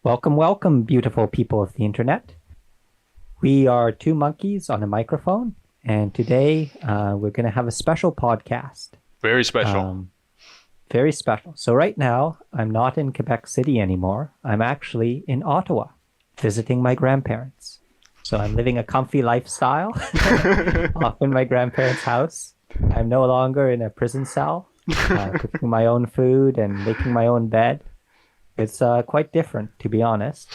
Welcome, welcome, beautiful people of the internet. We are two monkeys on a microphone, and today we're going to have a special podcast. Very special. Very special. So right now, I'm not in Quebec City anymore. I'm actually in Ottawa, visiting my grandparents. So I'm living a comfy lifestyle off in my grandparents' house. I'm no longer in a prison cell, cooking my own food and making my own bed. It's quite different, to be honest.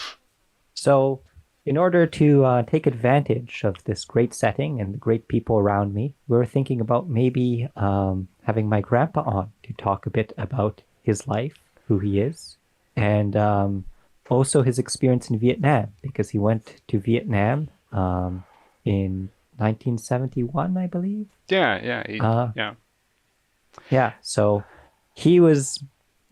So, in order to take advantage of this great setting and the great people around me, we were thinking about maybe having my grandpa on to talk a bit about his life, who he is, and also his experience in Vietnam, because he went to Vietnam in 1971, I believe. Yeah. Yeah, so he was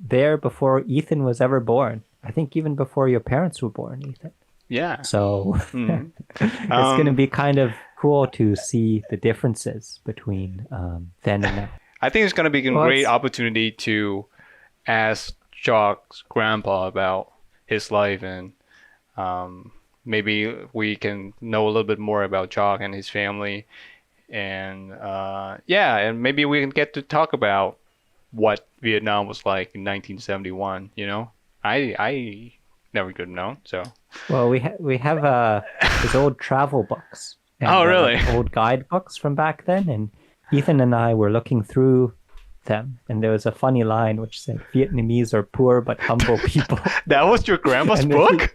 there before Ethan was ever born. I think even before your parents were born, Ethan. Yeah. So it's going to be kind of cool to see the differences between then and now. I think it's going to be a great opportunity to ask Jacques' grandpa about his life, and maybe we can know a little bit more about Jacques and his family. And and maybe we can get to talk about what Vietnam was like in 1971. I never could have known. So well, we have his old travel books. And, oh, really? Old guidebooks from back then, and Ethan and I were looking through them, and there was a funny line which said, "Vietnamese are poor but humble people." That was your grandpa's book?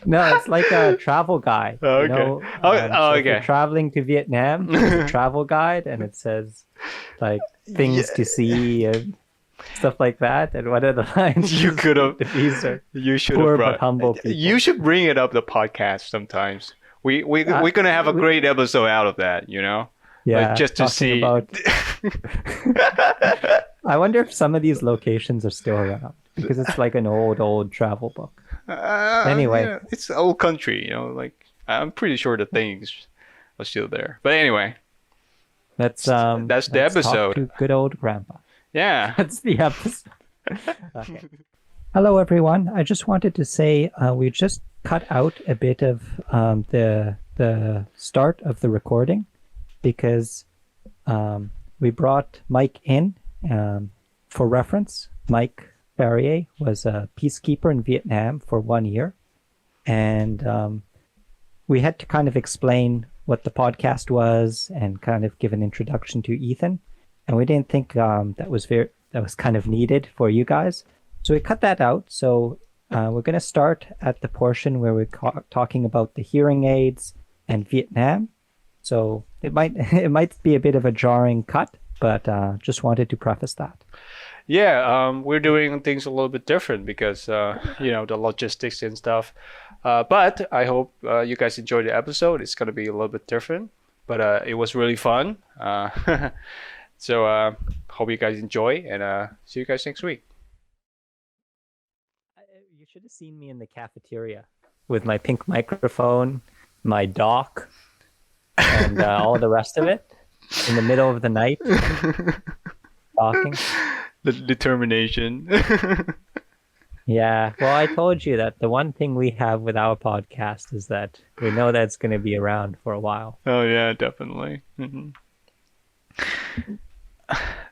No, it's like a travel guide. Oh, okay. So if you're traveling to Vietnam, there's a travel guide, and it says like things to see and stuff like that. And one of the lines you could have. You should have brought. But humble people. You should bring it up the podcast sometimes. We're gonna have a great episode out of that. Yeah, like just to see. I wonder if some of these locations are still around, because it's like an old travel book. Anyway, yeah, it's an old country, like I'm pretty sure the things are still there. But anyway, that's the episode. Talk to good old grandpa. Yeah, that's the episode. Okay. Hello, everyone. I just wanted to say we just cut out a bit of the start of the recording because we brought Mike in for reference. Mike Charrier was a peacekeeper in Vietnam for 1 year, and we had to kind of explain what the podcast was and kind of give an introduction to Ethan, and we didn't think that was kind of needed for you guys, so we cut that out. So we're going to start at the portion where we're talking about the hearing aids and Vietnam. So it might be a bit of a jarring cut, but just wanted to preface that. Yeah, we're doing things a little bit different because, the logistics and stuff. But I hope you guys enjoyed the episode. It's going to be a little bit different, but it was really fun. So hope you guys enjoy, and see you guys next week. You should have seen me in the cafeteria with my pink microphone, my dock, and all the rest of it in the middle of the night talking. The determination. Yeah, well, I told you that the one thing we have with our podcast is that we know that it's going to be around for a while. Oh yeah, definitely. Mm-hmm.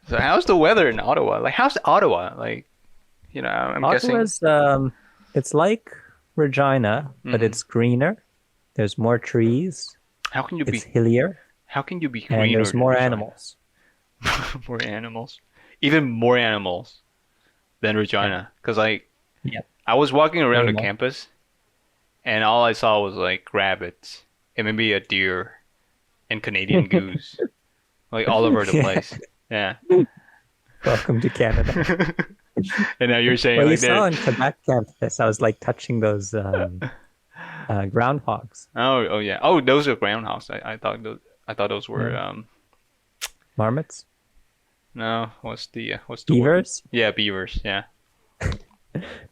So how's the weather in Ottawa? Like, how's Ottawa? Like, I'm Ottawa's, guessing it's like Regina, but it's greener. There's more trees. How can you be hillier? How can you be greener? And there's more animals. More animals. Even more animals than Regina. Because, I was walking around the campus, and all I saw was, rabbits, and maybe a deer, and Canadian goose. All over the place. Yeah. Welcome to Canada. And now you're saying... Well, you saw on Quebec campus, I was, touching those groundhogs. Oh, yeah. Oh, those are groundhogs. I thought those were... Marmots? No, what's the beavers? Word? Yeah, beavers. Yeah.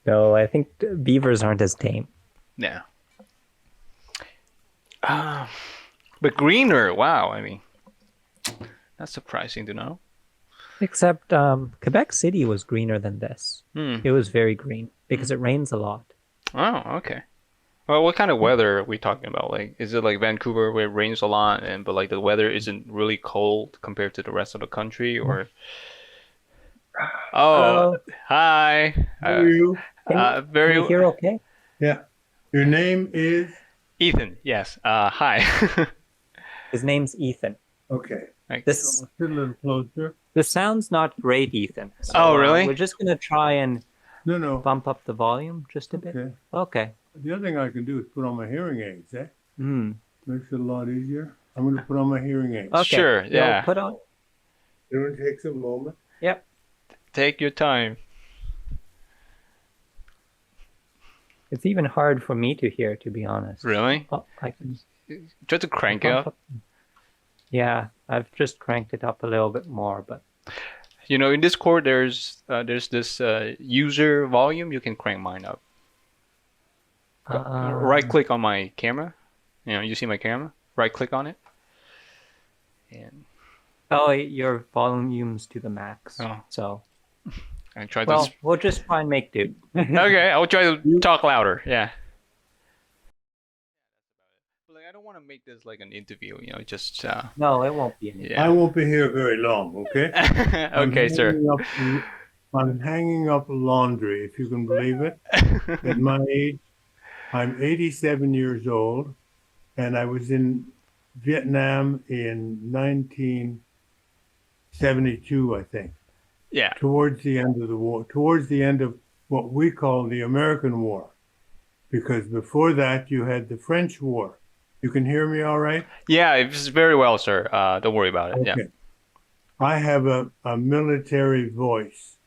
No, I think beavers aren't as tame. Yeah. But greener. Wow. I mean, that's surprising to know. Except Quebec City was greener than this. It was very green because it rains a lot. Oh, okay. Well, what kind of weather are we talking about? Like, is it like Vancouver where it rains a lot and but like the weather isn't really cold compared to the rest of the country or Oh, Hello. hi. How are you? Can Very you hear okay? Yeah. Your name is? Ethan. Yes. Hi. His name's Ethan. Okay. Like, This Sit a little closer. the sound's not great, Ethan. So oh, really? we're just gonna try and No. bump up the volume just a bit. Okay. Okay. The other thing I can do is put on my hearing aids, eh? Hmm. Makes it a lot easier. I'm going to put on my hearing aids. Okay. Sure, yeah. Put on. It only takes a moment. Yep. Take your time. It's even hard for me to hear, to be honest. Really? Oh, I can Try to crank it bump up. Yeah, I've just cranked it up a little bit more, but You know, in Discord, there's this user volume. You can crank mine up. Right click on my camera. You know, you see my camera? Right click on it. And oh, your volume's to the max. Oh. So I try well, to. we'll just try and make do. Okay, I'll try to talk louder. Yeah. But like, I don't want to make this like an interview. You know, just. No, it won't be any. I Yeah. won't be here very long, okay? Okay, sir. I'm hanging up laundry, if you can believe it. At my age, I'm 87 years old, and I was in Vietnam in 1972, I think, Yeah. towards the end of the war, towards the end of what we call the American War, because before that you had the French War. You can hear me all right? Yeah, it's very well, sir. Don't worry about it. Yeah. Okay. I have a military voice,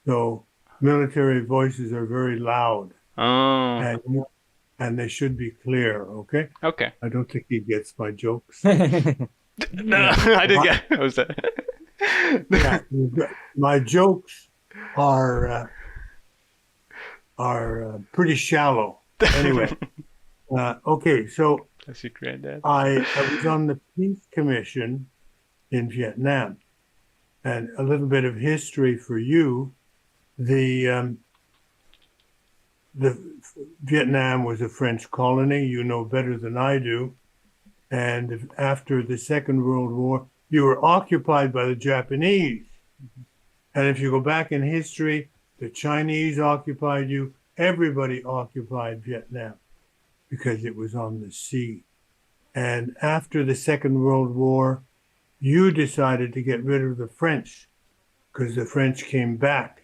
so military voices are very loud, Oh. and they should be clear, okay? Okay. I don't think he gets my jokes. No, I didn't get. What was that? Yeah, my jokes are pretty shallow. Anyway, okay, so That's your granddad. I was on the Peace Commission in Vietnam, and a little bit of history for you. The Vietnam was a French colony. You know better than I do. And after the Second World War, you were occupied by the Japanese. And if you go back in history, the Chinese occupied you. Everybody occupied Vietnam because it was on the sea. And after the Second World War, you decided to get rid of the French because the French came back.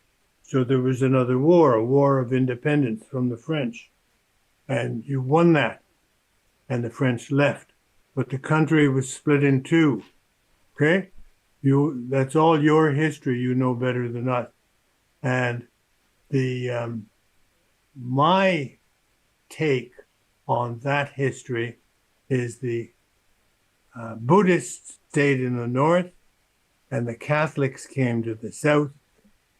So there was another war, a war of independence from the French. And you won that. And the French left. But the country was split in two. Okay? That's all your history. You know better than us. And my take on that history is the Buddhists stayed in the north and the Catholics came to the south.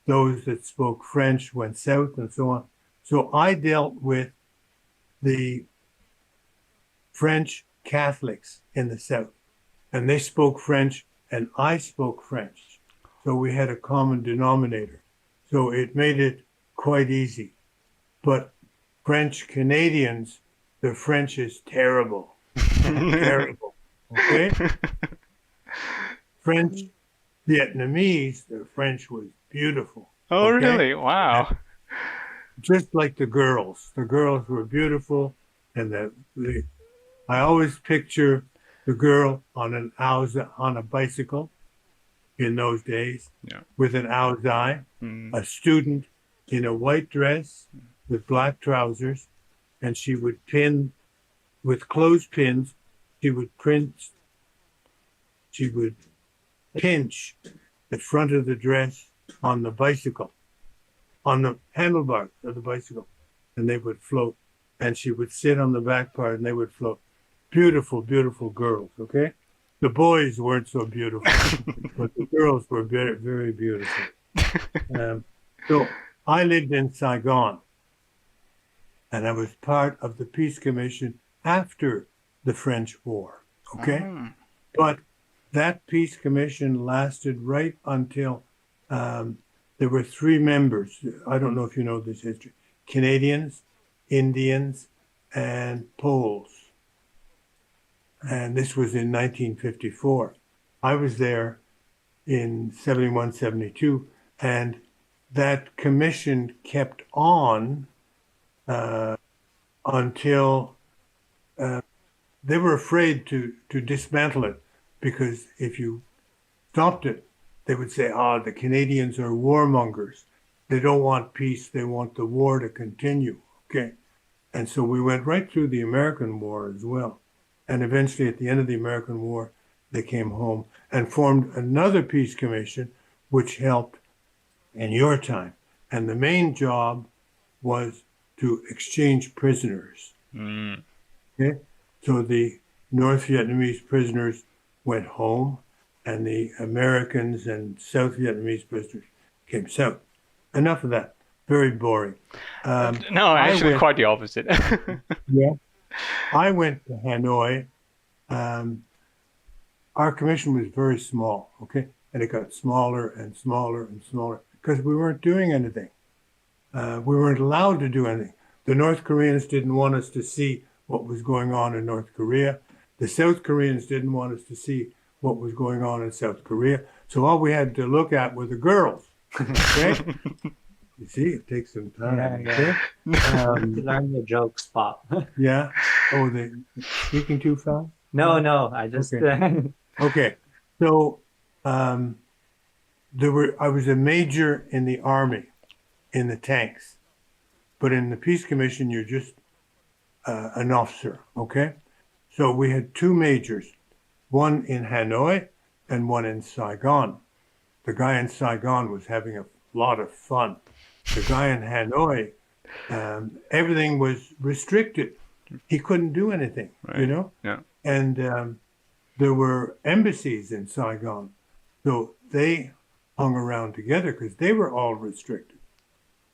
Those that spoke French went south and so on. So I dealt with the French Catholics in the south, and they spoke French and I spoke French. So we had a common denominator. So it made it quite easy. But French Canadians, the French is terrible. Terrible. Okay? French Vietnamese, the French was beautiful. Oh, Okay? really? Wow. Just like the girls. The girls were beautiful, and I always picture the girl on a bicycle in those days, Yeah. with an eye, a student in a white dress with black trousers, and she would pin with clothespins. She would pinch the front of the dress on the bicycle, on the handlebars of the bicycle, and they would float. And she would sit on the back part and they would float. Beautiful, beautiful girls, okay? The boys weren't so beautiful, but the girls were very, very beautiful. So I lived in Saigon, and I was part of the Peace Commission after the French War, okay? But that Peace Commission lasted right until there were three members. I don't know if you know this history. Canadians, Indians, and Poles. And this was in 1954. I was there in 71, 72, and that commission kept on until they were afraid to dismantle it, because if you stopped it, they would say, the Canadians are warmongers. They don't want peace. They want the war to continue. Okay. And so we went right through the American War as well. And eventually, at the end of the American War, they came home and formed another peace commission, which helped in your time. And the main job was to exchange prisoners. Mm. Okay? So the North Vietnamese prisoners went home, and the Americans and South Vietnamese prisoners came south. Enough of that. Very boring. No, actually quite the opposite. Yeah. I went to Hanoi. Our commission was very small, okay? And it got smaller and smaller and smaller because we weren't doing anything. We weren't allowed to do anything. The North Koreans didn't want us to see what was going on in North Korea. The South Koreans didn't want us to see what was going on in South Korea. So all we had to look at were the girls, okay? You see, it takes some time. Yeah. Okay? Learn the jokes, Pop. Yeah. Oh, they speaking too fast? No, I just. Okay. Okay. So I was a major in the army, in the tanks, but in the Peace Commission, you're just an officer. Okay. So we had two majors, one in Hanoi and one in Saigon. The guy in Saigon was having a lot of fun. The guy in Hanoi, everything was restricted. He couldn't do anything, right. you know? Yeah. And there were embassies in Saigon. So they hung around together because they were all restricted.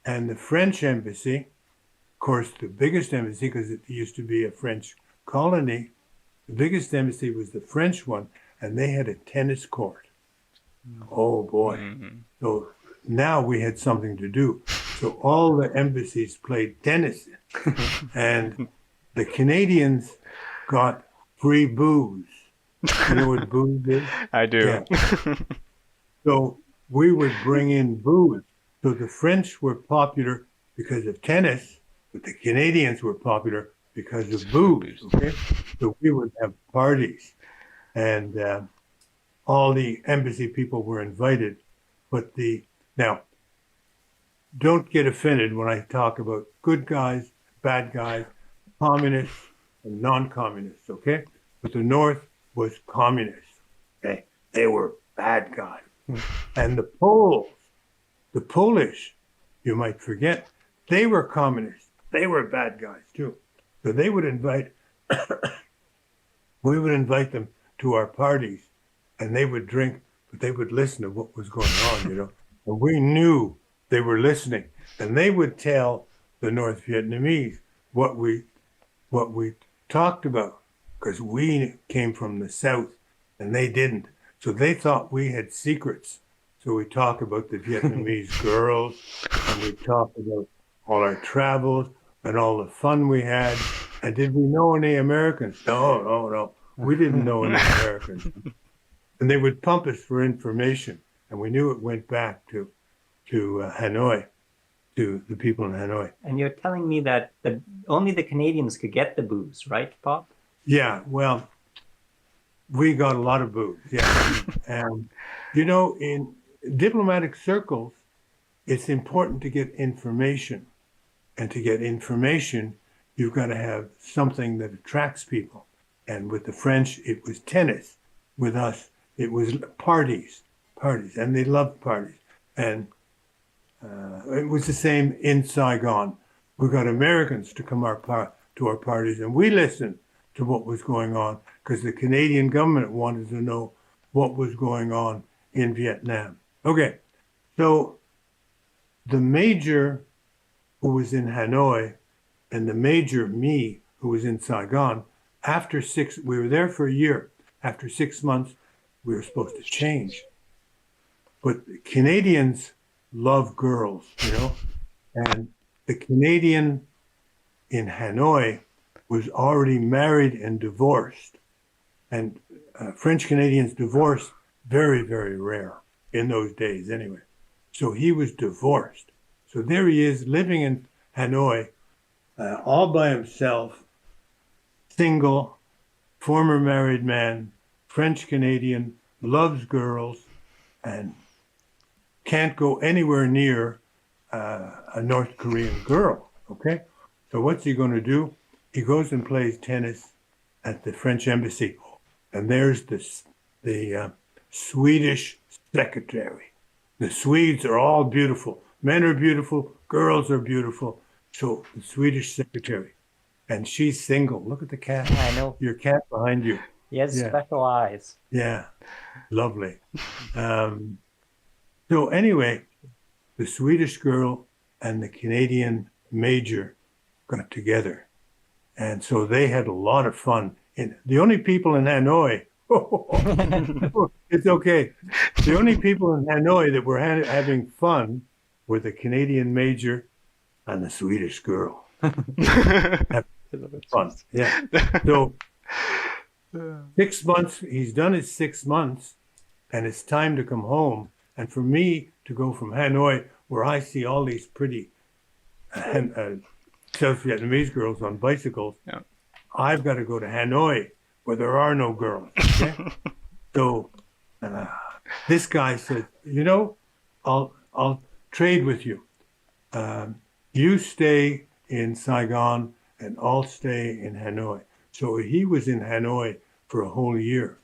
And the French embassy, of course, the biggest embassy, because it used to be a French colony, the biggest embassy was the French one, and they had a tennis court. Oh, boy. Mm-hmm. So now we had something to do. So all the embassies played tennis. And the Canadians got free booze. You know what booze is? I do. Yeah. So we would bring in booze. So the French were popular because of tennis, but the Canadians were popular because of booze. Okay, so we would have parties, and all the embassy people were invited. But now, don't get offended when I talk about good guys, bad guys, communists, and non-communists. Okay, but the North was communist. Okay, they were bad guys, and the Polish, you might forget, they were communists. They were bad guys too. So they would invite, we would invite them to our parties, and they would drink, but they would listen to what was going on, you know. And we knew they were listening, and they would tell the North Vietnamese what we talked about, because we came from the South, and they didn't. So they thought we had secrets. So we talk about the Vietnamese girls, and we talk about all our travels and all the fun we had. And did we know any Americans? No. We didn't know any Americans. And they would pump us for information, and we knew it went back to Hanoi, to the people in Hanoi. And you're telling me that only the Canadians could get the booze, right, Pop? Yeah, well, we got a lot of booze, yeah. And, you know, in diplomatic circles, it's important to get information. And to get information, you've got to have something that attracts people. And with the French, it was tennis. With us, it was parties. And they loved parties. And it was the same in Saigon. We got Americans to come to our parties, and we listened to what was going on because the Canadian government wanted to know what was going on in Vietnam. Okay, so the major who was in Hanoi and the major, me, who was in Saigon, we were there for a year. After 6 months, we were supposed to change. But the Canadians love girls, you know, and the Canadian in Hanoi was already married and divorced. And French Canadians divorce very, very rare in those days anyway. So he was divorced. So there he is living in Hanoi all by himself, single, former married man, French Canadian, loves girls, and can't go anywhere near a North Korean girl. Okay? So what's he going to do? He goes and plays tennis at the French embassy. And there's the Swedish secretary. The Swedes are all beautiful. Men are beautiful. Girls are beautiful. So the Swedish secretary. And she's single. Look at the cat. I know. Your cat behind you. He has Yeah. special eyes. Yeah. Lovely. So anyway, the Swedish girl and the Canadian major got together. And so they had a lot of fun. And the only people in Hanoi, it's okay. The only people in Hanoi that were having fun were the Canadian major and the Swedish girl. Fun. Yeah. So 6 months, he's done his 6 months, and it's time to come home. And for me to go from Hanoi, where I see all these pretty South Vietnamese girls on bicycles, Yeah. I've got to go to Hanoi, where there are no girls. Okay? So this guy said, you know, I'll trade with you. You stay in Saigon, and I'll stay in Hanoi. So he was in Hanoi for a whole year.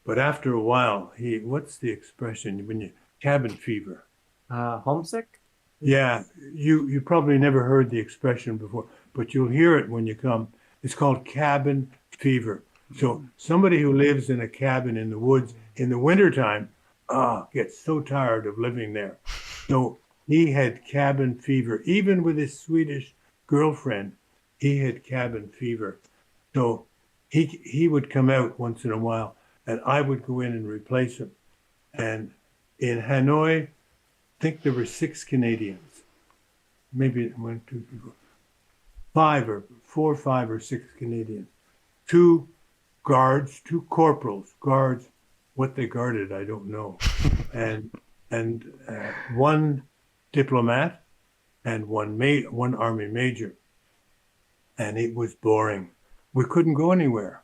But after a while, what's the expression when you cabin fever? Homesick? Yeah, you probably never heard the expression before, but you'll hear it when you come. It's called cabin fever. So somebody who lives in a cabin in the woods in the wintertime gets so tired of living there. So he had cabin fever. Even with his Swedish girlfriend, he had cabin fever. So he would come out once in a while, and I would go in and replace him. And in Hanoi, I think there were 6 Canadians, maybe 1, 2, 3, 4, 5 or 4, 5 or 6 Canadians, 2 guards, 2 corporals, guards. What they guarded, I don't know, and 1 diplomat and one army major. And it was boring. We couldn't go anywhere,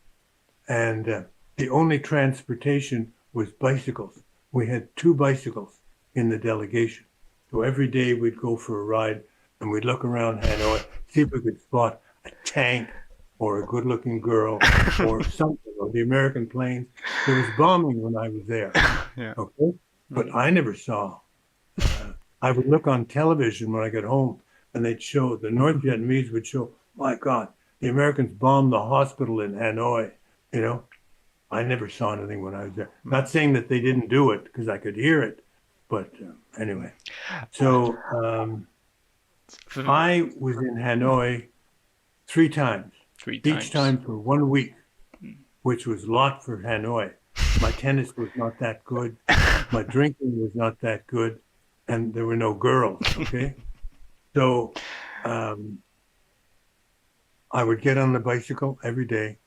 and the only transportation was bicycles. We had 2 bicycles in the delegation. So every day we'd go for a ride, and we'd look around Hanoi, see if we could spot a tank or a good-looking girl or something, or the American planes. There was bombing when I was there. Yeah. Okay? But I never saw. I would look on television when I got home, and they'd show, the North Vietnamese would show, my God, the Americans bombed the hospital in Hanoi, you know? I never saw anything when I was there. Not saying that they didn't do it, because I could hear it, but anyway. So I was in Hanoi 3 times. 3 times. Each time for 1 week, which was a lot for Hanoi. My tennis was not that good. My drinking was not that good. And there were no girls, okay? So I would get on the bicycle every day,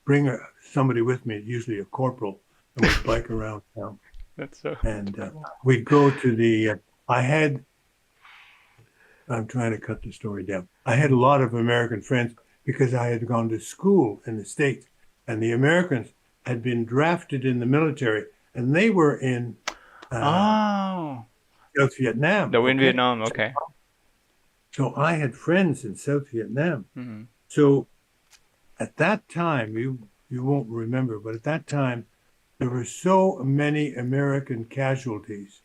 bring somebody with me, usually a corporal, and we'd bike around town. That's so. And we'd go to the, I'm trying to cut the story down. I had a lot of American friends because I had gone to school in the States, and the Americans had been drafted in the military, and they were in South Vietnam. They were in Vietnam, okay. So I had friends in South Vietnam. Mm-hmm. So at that time, you won't remember, but at that time, there were so many American casualties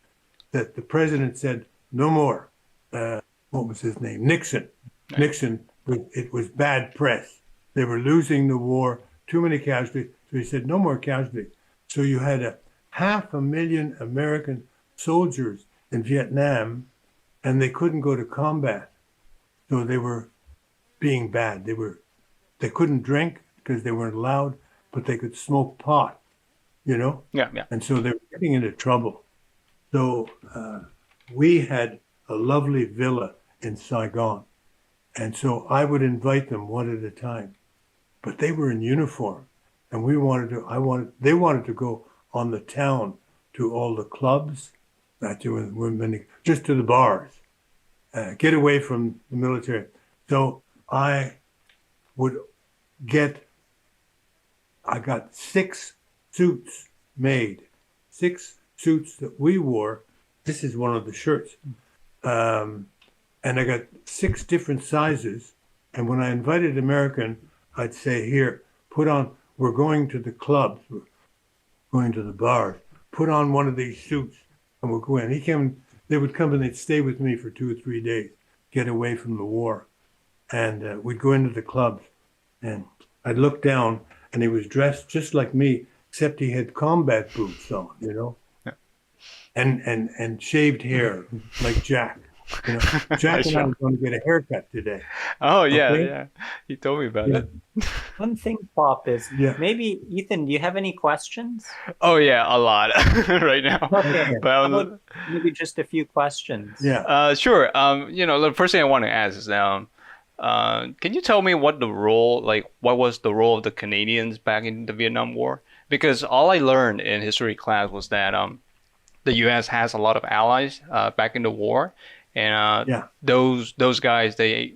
that the president said, no more. What was his name? Nixon. Right. Nixon, it was bad press. They were losing the war, too many casualties. So he said, no more casualties. So you had 500,000 American soldiers in Vietnam, and they couldn't go to combat. So they were being bad. They couldn't drink because they weren't allowed, but they could smoke pot, you know? Yeah, yeah. And so they were getting into trouble. So we had a lovely villa in Saigon, And so I would invite them one at a time, but they were in uniform, and they wanted to go on the town to all the clubs, just to the bars, get away from the military. So I got 6 suits made, 6 suits that we wore. This is one of the shirts. And I got 6 different sizes. And when I invited American, I'd say, here, we're going to the clubs, we're going to the bars, put on one of these suits and we'll go in. They would come and they'd stay with me for 2 or 3 days, get away from the war. And we'd go into the clubs and I'd look down and he was dressed just like me, except he had combat boots on, Yeah. and shaved hair like Jack. Jack and I were going to get a haircut today. Oh, yeah, Okay? yeah. He told me about Yeah. it. One thing, Pop, is Yeah. maybe, Ethan, do you have any questions? Oh, yeah, a lot right now. Okay. But How about maybe just a few questions? Yeah. Sure. The first thing I want to ask is, can you tell me what was the role of the Canadians back in the Vietnam War? Because all I learned in history class was that the U.S. has a lot of allies back in the war, and Yeah. those guys, they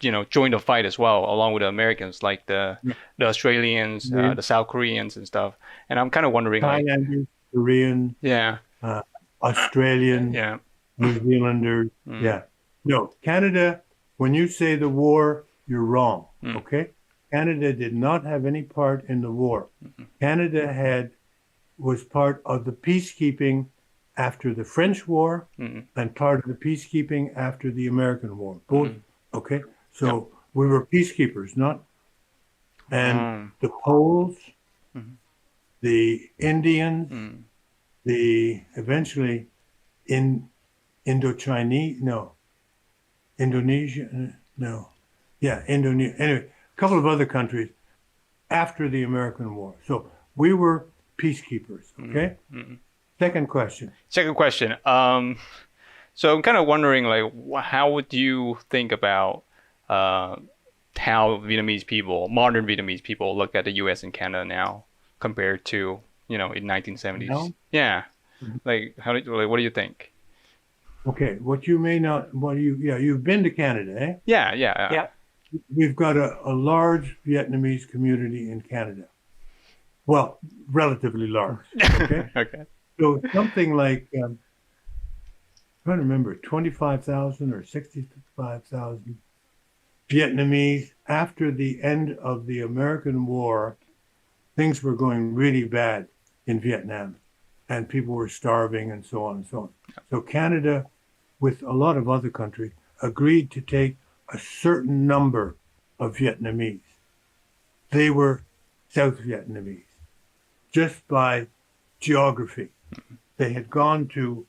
joined the fight as well, along with the Americans, like the Australians, Yeah. the South Koreans and stuff. And I'm kind of wondering, Thailanders, Korean, yeah, Australian, yeah, New Zealanders. Mm. Yeah. No, Canada, when you say the war, you're wrong. Mm. Okay? Canada did not have any part in the war. Canada was part of the peacekeeping after the French War and part of the peacekeeping after the American War. Both. Okay? So we were peacekeepers, and the Poles, the Indians, eventually Indonesia, Indonesia. Anyway, a couple of other countries after the American War. So we were peacekeepers. Okay. Second question. So I'm kind of wondering, how would you think about how modern Vietnamese people look at the U.S. and Canada now compared to, in 1970s? Now? Yeah. What do you think? Okay, you've been to Canada, eh? Yeah. We've got a large Vietnamese community in Canada. Well, relatively large. Okay. Okay. So something like, I'm trying to remember, 25,000 or 65,000 Vietnamese. After the end of the American War, things were going really bad in Vietnam, and people were starving and so on and so on. So Canada, with a lot of other countries, agreed to take a certain number of Vietnamese. They were South Vietnamese, just by geography. They had gone to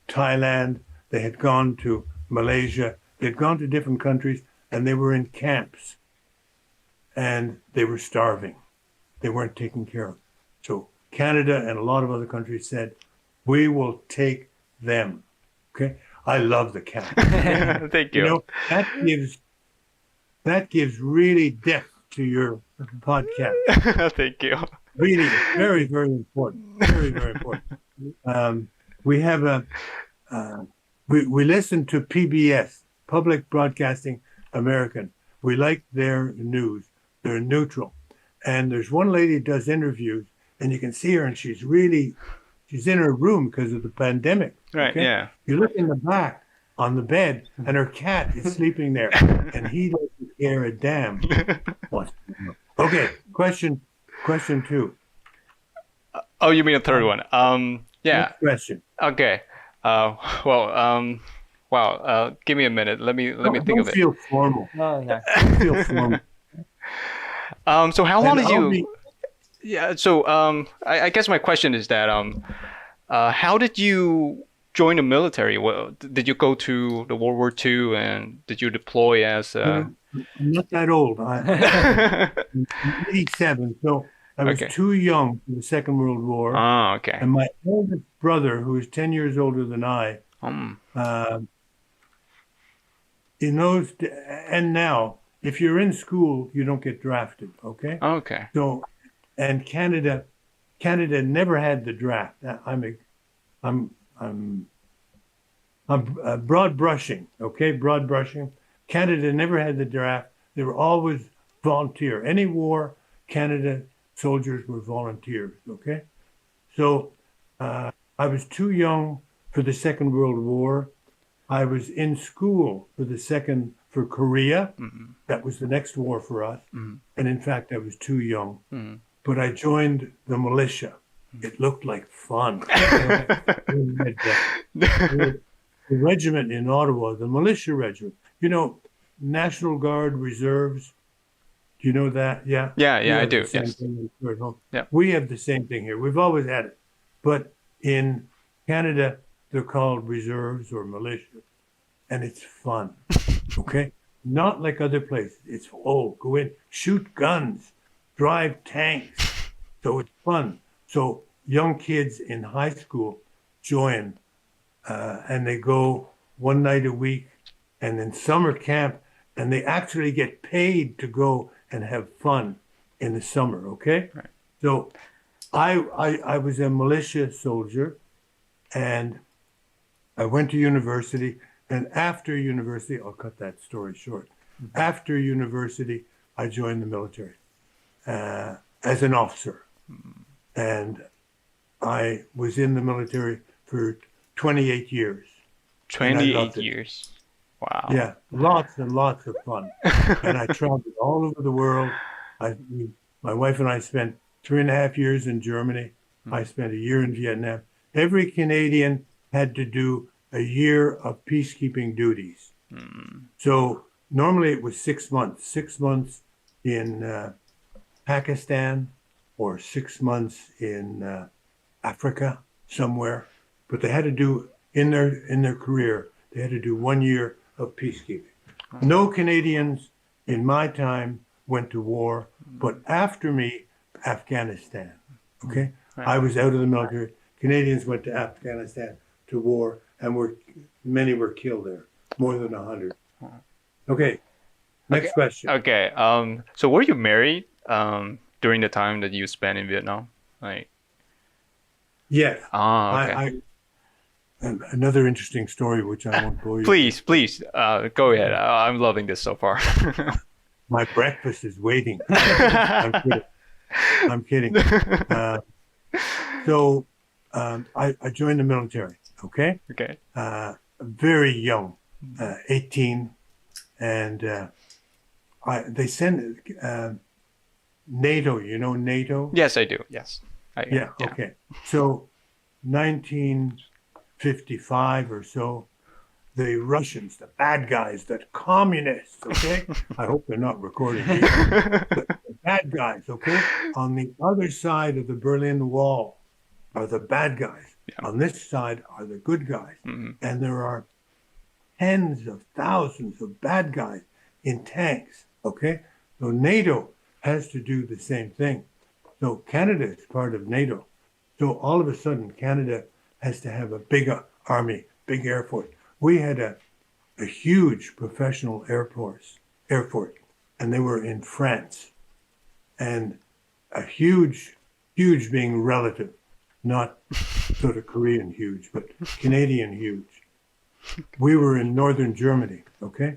Thailand, they had gone to Malaysia, they had gone to different countries, and they were in camps, and they were starving. They weren't taken care of. So Canada and a lot of other countries said, we will take them. Okay? I love the Canada. Thank you. That gives really depth to your podcast. Thank you. Really, very, very important. Very, very important. We have we listen to PBS, Public Broadcasting American. We like their news. They're neutral. And there's one lady who does interviews, and you can see her, and she's in her room because of the pandemic. Right, okay? yeah. You look in the back on the bed, and her cat is sleeping there, and he doesn't care a damn. Okay, question 2. Oh, you mean a third one? Yeah. Next question. Okay. Give me a minute. Let me think of it. Don't feel formal. Oh, yeah. Don't feel formal. So how long did you? be- Yeah. So I guess my question is that how did you join the military? Well, did you go to the World War II, and did you deploy as? I'm not that old. I'm 87, so I was Okay. too young for the Second World War. Oh, okay. And my oldest brother, who is 10 years older than I, in those, and now, if you're in school, you don't get drafted, okay? Okay. So, and Canada never had the draft. I'm, I'm, I'm broad brushing, okay? Broad brushing. Canada never had the draft. They were always volunteer. Any war, Canada soldiers were volunteers, okay? So I was too young for the Second World War. I was in school for Korea. Mm-hmm. That was the next war for us. Mm-hmm. And in fact, I was too young. Mm-hmm. But I joined the militia. It looked like fun. The regiment in Ottawa, the militia regiment, National Guard reserves. Do you know that? Yeah. Yeah, I do. Yes. Yeah. We have the same thing here. We've always had it. But in Canada, they're called reserves or militia. And it's fun. Okay? Not like other places. It's, go in, shoot guns, drive tanks. So it's fun. So young kids in high school join and they go one night a week and in summer camp, and they actually get paid to go and have fun in the summer, okay? Right. So I was a militia soldier, and I went to university, and after university, I'll cut that story short. Mm-hmm. After university, I joined the military as an officer. Mm-hmm. And I was in the military for 28 years. 28 years. Wow. Yeah, lots and lots of fun. And I traveled all over the world. My wife and I spent 3.5 years in Germany. I spent a year in Vietnam. Every Canadian had to do a year of peacekeeping duties. So normally it was 6 months. 6 months in Pakistan or 6 months in Africa somewhere. But they had to do, in their career, they had to do 1 year of peacekeeping. No Canadians in my time went to war, but after me, Afghanistan. Okay? Right. I was out of the military. Canadians went to Afghanistan to war, and many were killed there, more than 100. Okay. Next question. Okay. So were you married during the time that you spent in Vietnam? Like. Yes. Okay. Another interesting story, which I won't bore you. Please, go ahead. I'm loving this so far. My breakfast is waiting. I'm kidding. So I joined the military. Okay. Okay. Very young, 18, and they sent NATO. You know NATO? Yes, I do. Yes. Yeah. Okay. So 1955 or so, the Russians, the bad guys, the communists, okay? I hope they're not recording me. The bad guys, okay? On the other side of the Berlin Wall are the bad guys. Yeah. On this side are the good guys. Mm-hmm. And there are tens of thousands of bad guys in tanks, okay? So NATO has to do the same thing. So Canada is part of NATO. So all of a sudden, Canada has to have a big army, big air force. We had a huge professional air force, and they were in France. And a huge being relative, not sort of Korean huge, but Canadian huge. We were in northern Germany, okay?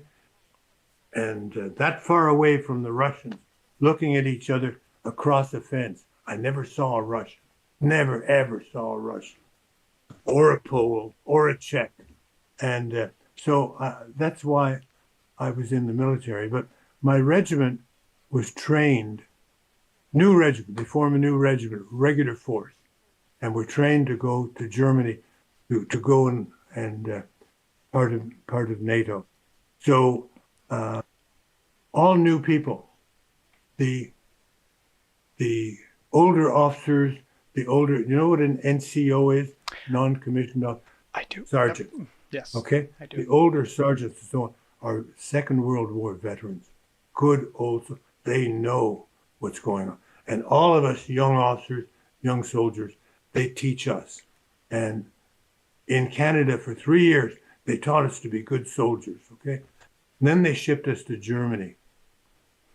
And that far away from the Russians, looking at each other across the fence. I never saw a Russian, never ever saw a Russian, or a Pole, or a Czech. And so that's why I was in the military. But my regiment was trained, new regiment, they form a new regiment, regular force. And we're trained to go to Germany, to go and part of NATO. So all new people, the older officers, you know what an NCO is? Non-commissioned officer? I do. Sergeant. Yep. Yes. Okay? I do. The older sergeants and so on are Second World War veterans. Good old, they know what's going on. And all of us young officers, young soldiers, they teach us. And in Canada for 3 years, they taught us to be good soldiers, okay? Then they shipped us to Germany.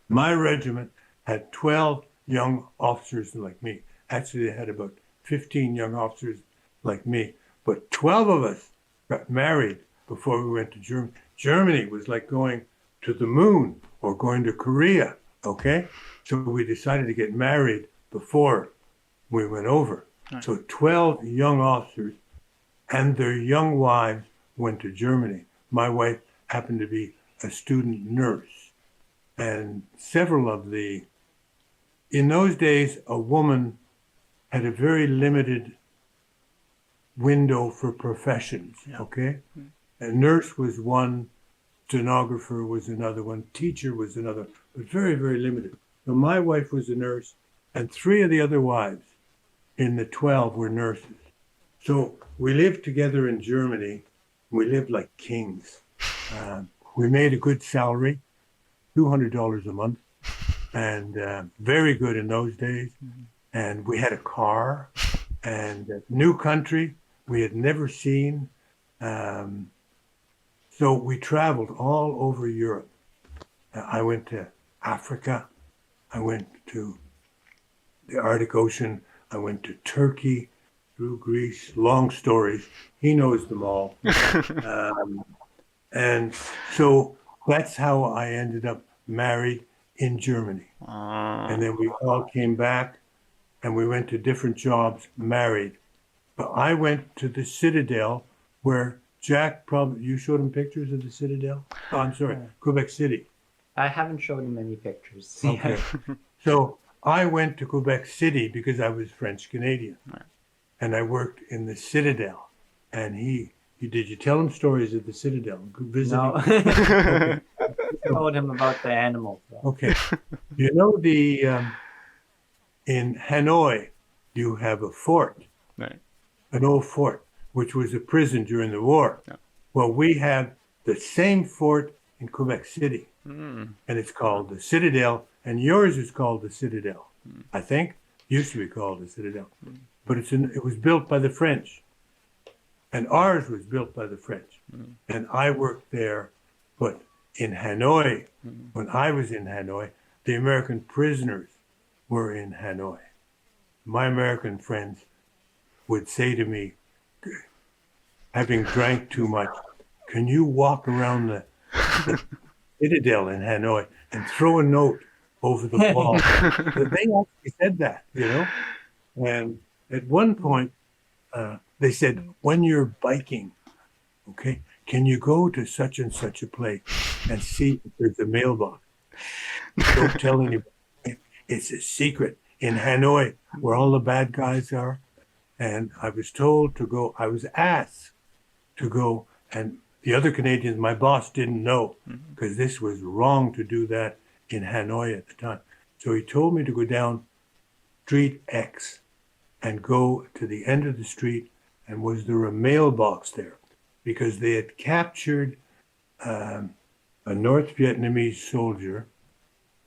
My regiment had 12 young officers like me. Actually, they had about 15 young officers like me. But 12 of us got married before we went to Germany. Germany was like going to the moon or going to Korea, okay? So we decided to get married before we went over. Right. So 12 young officers and their young wives went to Germany. My wife happened to be a student nurse. And several of in those days, a woman had a very limited window for professions, okay? A nurse was one, stenographer was another one, teacher was another, but very, very limited. So my wife was a nurse, and 3 of the other wives in the 12 were nurses. So we lived together in Germany. We lived like kings. We made a good salary, $200 a month, and very good in those days. And we had a car and a new country we had never seen. So we traveled all over Europe. I went to Africa. I went to the Arctic Ocean. I went to Turkey, through Greece. Long stories. He knows them all. And so that's how I ended up married in Germany. And then we all came back and we went to different jobs, married. But I went to the Citadel where Jack, probably, you showed him pictures of the Citadel? Oh, I'm sorry, Quebec City. I haven't shown him any pictures. Okay. So I went to Quebec City because I was French Canadian. And I worked in the Citadel. And did you tell him stories of the Citadel? No. I told him about the animals. Okay. You know in Hanoi, you have a fort, an old fort, which was a prison during the war. Well, we have the same fort in Quebec City, and it's called the Citadel, and yours is called the Citadel, I think. Used to be called the Citadel, but it was built by the French, and ours was built by the French, and I worked there, but in Hanoi, when I was in Hanoi, the American prisoners were in Hanoi. My American friends would say to me, having drank too much, can you walk around the Citadel in Hanoi and throw a note over the wall? But they actually said that, you know? And at one point, they said, when you're biking, okay, can you go to such and such a place and see if there's a mailbox? Don't tell anybody. It's a secret in Hanoi where all the bad guys are. And I was told to go, I was asked to go, and the other Canadians, my boss didn't know because this was wrong to do that in Hanoi at the time. So he told me to go down Street X and go to the end of the street, and was there a mailbox there? Because they had captured a North Vietnamese soldier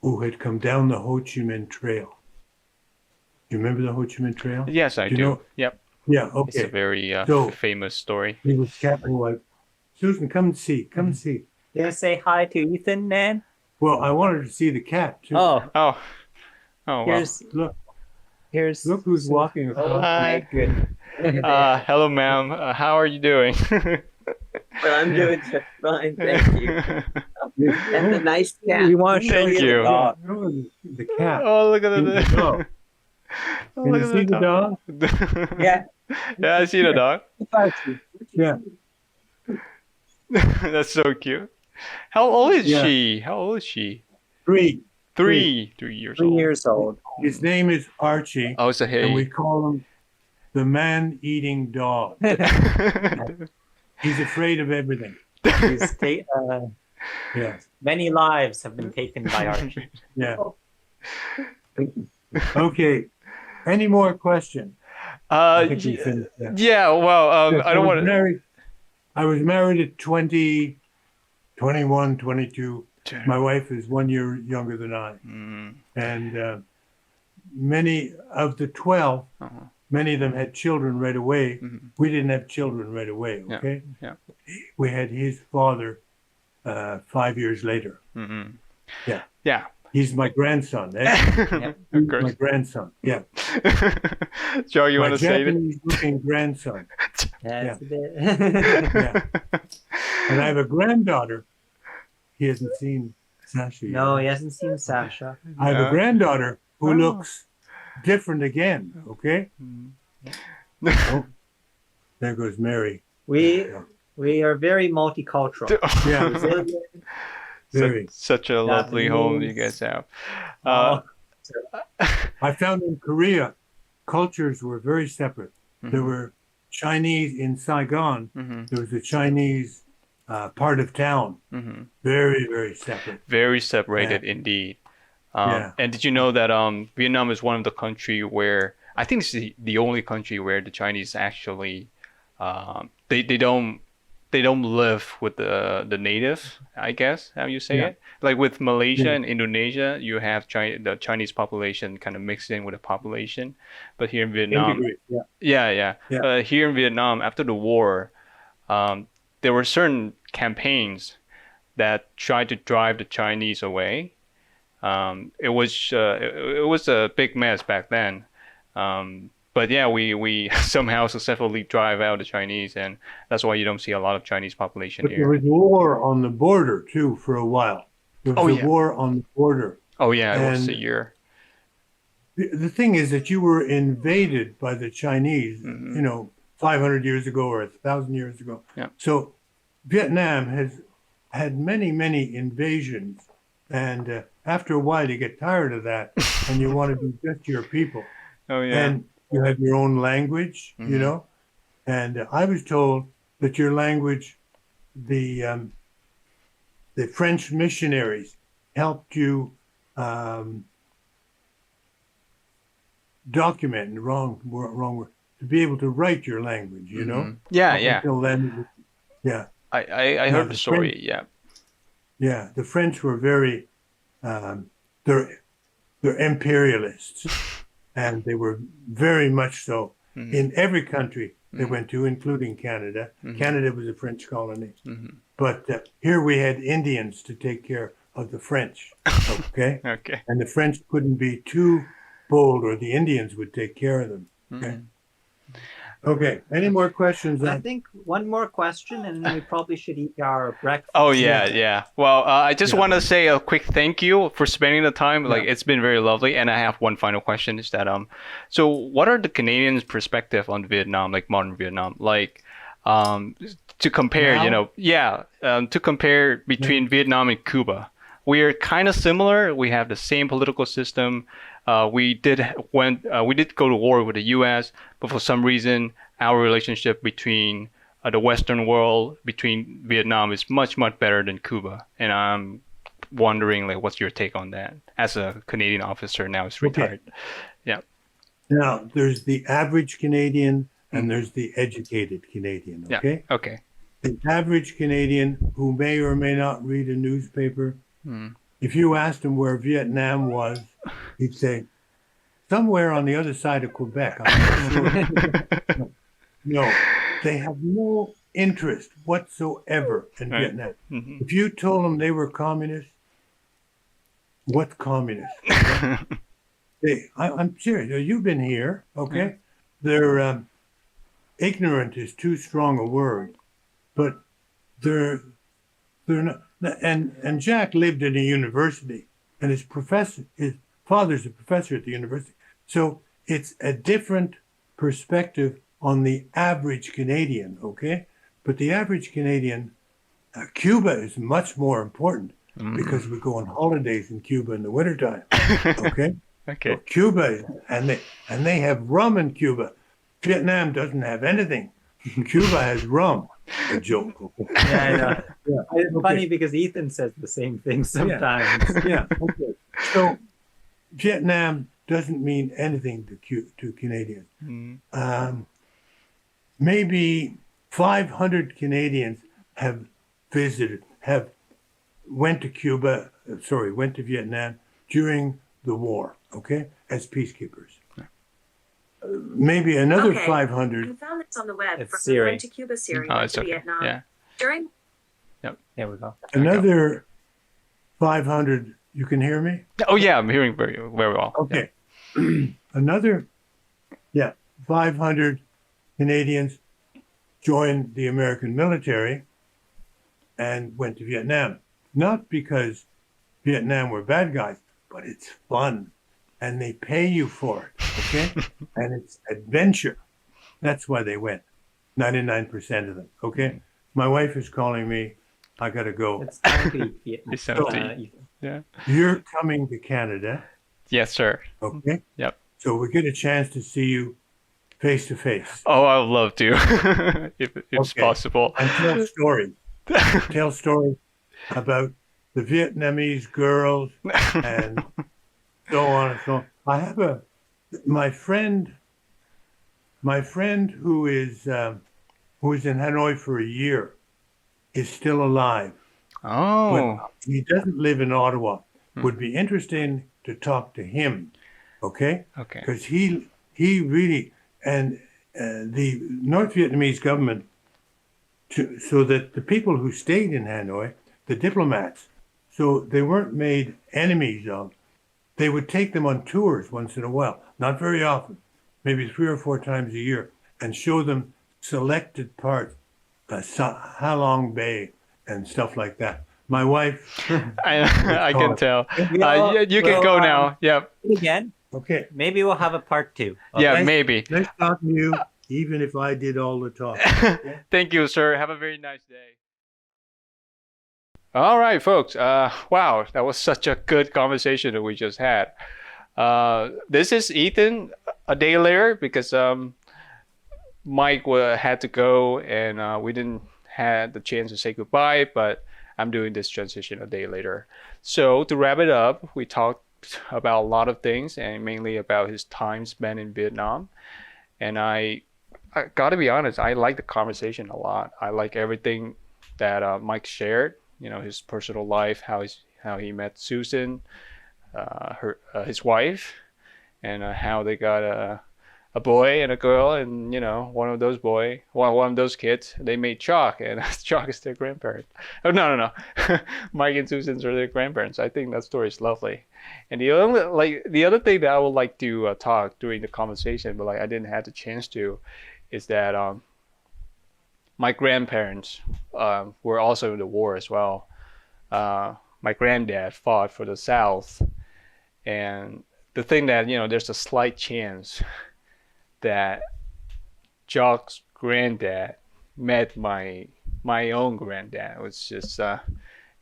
who had come down the Ho Chi Minh Trail. Do you remember the Ho Chi Minh Trail? Yes, I do. Know? Yep. Yeah, okay. It's a very famous story. He was captured like, Susan, come and see. Come and see. Did you say hi to Ethan, Nan? Well, I wanted to see the cat, too. Oh, wow. Look who's walking across. Hi. Good. Hello, ma'am. How are you doing? Well, I'm doing just fine, thank you. And the nice cat. We want to show Thank you you. the dog. The cat. Oh, look at The the dog. Oh, Can look you at see the dog? Yeah. Yeah, I see the dog. Yeah. That's so cute. How old is Yeah. she? How old is she? 3. 3 years 3 old. years old. His name is Archie, Oh, it's a and we hey. call him the man-eating dog. He's afraid of everything. Yeah. Many lives have been taken by Archie. Yeah. Okay. Any more questions? I think we finished that. Yeah, well, I don't want to. I was married at 20, 21, 22. My wife is 1 year younger than I. And many of the 12, many of them had children right away. We didn't have children right away, okay? Yeah. We had his father 5 years later. Mm-hmm. Yeah. Yeah. He's my grandson. Eh? Of He's course. my grandson. Yeah. Joe, you My want to say it? Japanese-looking grandson. That's it. Yeah. And I have a granddaughter. He hasn't seen Sasha yet. No, he hasn't seen Sasha. I have a granddaughter who Oh. looks different again. Okay. Oh, there goes Mary. We are very multicultural. Yeah. Brazilian, Very. Such a lovely home you Japanese. guys have. I found in Korea, cultures were very separate. There were Chinese in Saigon. There was a Chinese part of town. Very, very separate. Very separated indeed. And did you know that Vietnam is one of the country where I think it's the only country where the Chinese actually they don't live with the native, I guess, how you say it. Like with Malaysia and Indonesia, you have the Chinese population kind of mixed in with the population. But here in Vietnam, here in Vietnam, after the war, there were certain campaigns that tried to drive the Chinese away. It was a big mess back then. But yeah, we somehow successfully drive out the Chinese, and that's why you don't see a lot of Chinese population But here. there was war on the border too for a while. There was a war on the border. Oh yeah, it was And a year. the thing is that you were invaded by the Chinese, 500 years ago or 1,000 years ago. Yeah. So Vietnam has had many, many invasions. And after a while, you get tired of that and you want to be just your people. Oh yeah. And you have your own language, And I was told that your language, the French missionaries helped you document, wrong word, to be able to write your language, Yeah, Up yeah. Until then, I heard the story. French, yeah. Yeah, the French were very, they're imperialists, and they were very much so in every country they went to, including Canada. Canada was a French colony, but here we had Indians to take care of the French. Okay, Okay. and the French couldn't be too bold, or the Indians would take care of them. Okay. Okay. Any more questions? I think one more question, and then we probably should eat our breakfast. Oh yeah. Well, I just want to say a quick thank you for spending the time. Like it's been very lovely. And I have one final question: is that so what are the Canadians' perspective on Vietnam, like modern Vietnam, like to compare? Now? To compare between Vietnam and Cuba. We are kind of similar. We have the same political system. We did go to war with the U.S., but for some reason, our relationship between the Western world, between Vietnam, is much better than Cuba. And I'm wondering, like, what's your take on that? As a Canadian officer, now is retired. Okay. Yeah. Now there's the average Canadian, and there's the educated Canadian. Okay. Yeah. Okay. The average Canadian who may or may not read a newspaper. If you asked him where Vietnam was, he'd say, somewhere on the other side of Quebec. No, they have no interest whatsoever in Vietnam. If you told them they were communists, what's communist? I'm serious. You've been here, okay? They're ignorant is too strong a word, but they're not. And Jacques lived in a university, and his father's a professor at the university. So it's a different perspective on the average Canadian, okay? But the average Canadian, Cuba is much more important because we go on holidays in Cuba in the wintertime, okay? Okay. So Cuba, and they have rum in Cuba. Vietnam doesn't have anything. Cuba has rum. A joke. Yeah, I know. It's funny because Ethan says the same thing sometimes. Yeah. Okay. So Vietnam doesn't mean anything to Canadians. Maybe 500 Canadians have went to Vietnam during the war, okay, as peacekeepers. Maybe another 500. I found this on the web It's from Siri. the Went to Cuba series Oh, it's to okay. Vietnam. Yeah. During Yep. There we go. Another 500. You can hear me? Oh yeah, I'm hearing very well. Okay. Another, 500 Canadians joined the American military and went to Vietnam. Not because Vietnam were bad guys, but it's fun and they pay you for it, okay? And it's adventure. That's why they went. 99% of them, okay? My wife is calling me. I gotta go. It's time to eat Vietnam. It's time to eat. Yeah. You're coming to Canada, Yes, sir. okay? Yep. So we get a chance to see you face to face Oh, I would love to, if it's Okay. possible. and tell stories. Tell stories about the Vietnamese girls and so on and so on. I have my friend who is in Hanoi for a year is still alive. Oh, But he doesn't live in Ottawa. Would be interesting to talk to him, okay? okay. Because he really and the North Vietnamese government, so that the people who stayed in Hanoi, the diplomats, so they weren't made enemies of. They would take them on tours once in a while, not very often, maybe 3 or 4 times a year, and show them selected parts, Ha Long Bay and stuff like that. My wife. I can tell. We'll- You can we'll, go now. Yep. Again, Okay. maybe we'll have a part 2. Yeah, Okay. maybe. Nice talking to you, even if I did all the talking. Thank you, sir. Have a very nice day. All right, folks. Wow, that was such a good conversation that we just had. This is Ethan a day later because Mike had to go and we didn't have the chance to say goodbye, but I'm doing this transition a day later. So to wrap it up, we talked about a lot of things and mainly about his time spent in Vietnam. And I got to be honest, I like the conversation a lot. I like everything that Mike shared. You know, his personal life, how he met Susan, his wife, and how they got a boy and a girl, and you know, one of those kids, they made Jacques, and Jacques is their grandparent. Oh no, Mike and Susan's are their grandparents. I think that story is lovely. And the other thing that I would like to talk during the conversation, but I didn't have the chance to, is that my grandparents were also in the war as well. My granddad fought for the South, and the thing that, you know, there's a slight chance that Jacques' granddad met my own granddad. It was just, you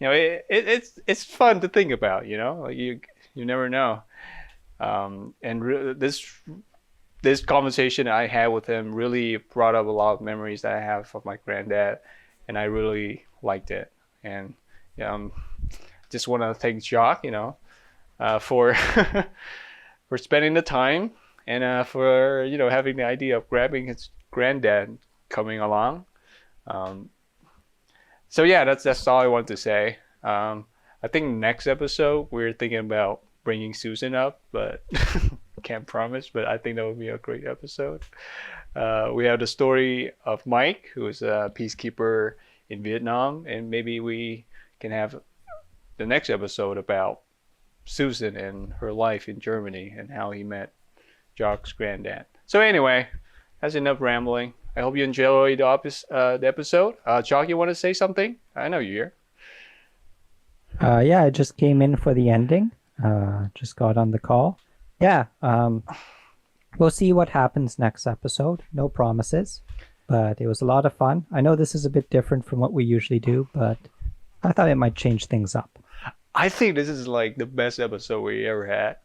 know, it's fun to think about. You know, like you never know. And this conversation I had with him really brought up a lot of memories that I have of my granddad, and I really liked it. And just want to thank Jacques, you know, for for spending the time and for, you know, having the idea of grabbing his granddad coming along. So yeah, that's all I want to say. I think next episode we're thinking about bringing Susan up, but can't promise. But I think that would be a great episode. We have the story of Mike, who is a peacekeeper in Vietnam, and maybe we can have the next episode about Susan and her life in Germany and how he met Jacques' granddad. So anyway, that's enough rambling. I hope you enjoyed the episode. Jacques, you want to say something? I know you're here. Yeah, I just came in for the ending. Just got on the call. Yeah, we'll see what happens next episode. No promises, but it was a lot of fun. I know this is a bit different from what we usually do, but I thought it might change things up. I think this is like the best episode we ever had.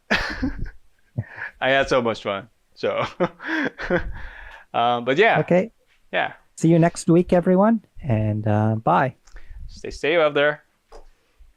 I had so much fun. So, but yeah. Okay. Yeah. See you next week, everyone, and bye. Stay safe out there.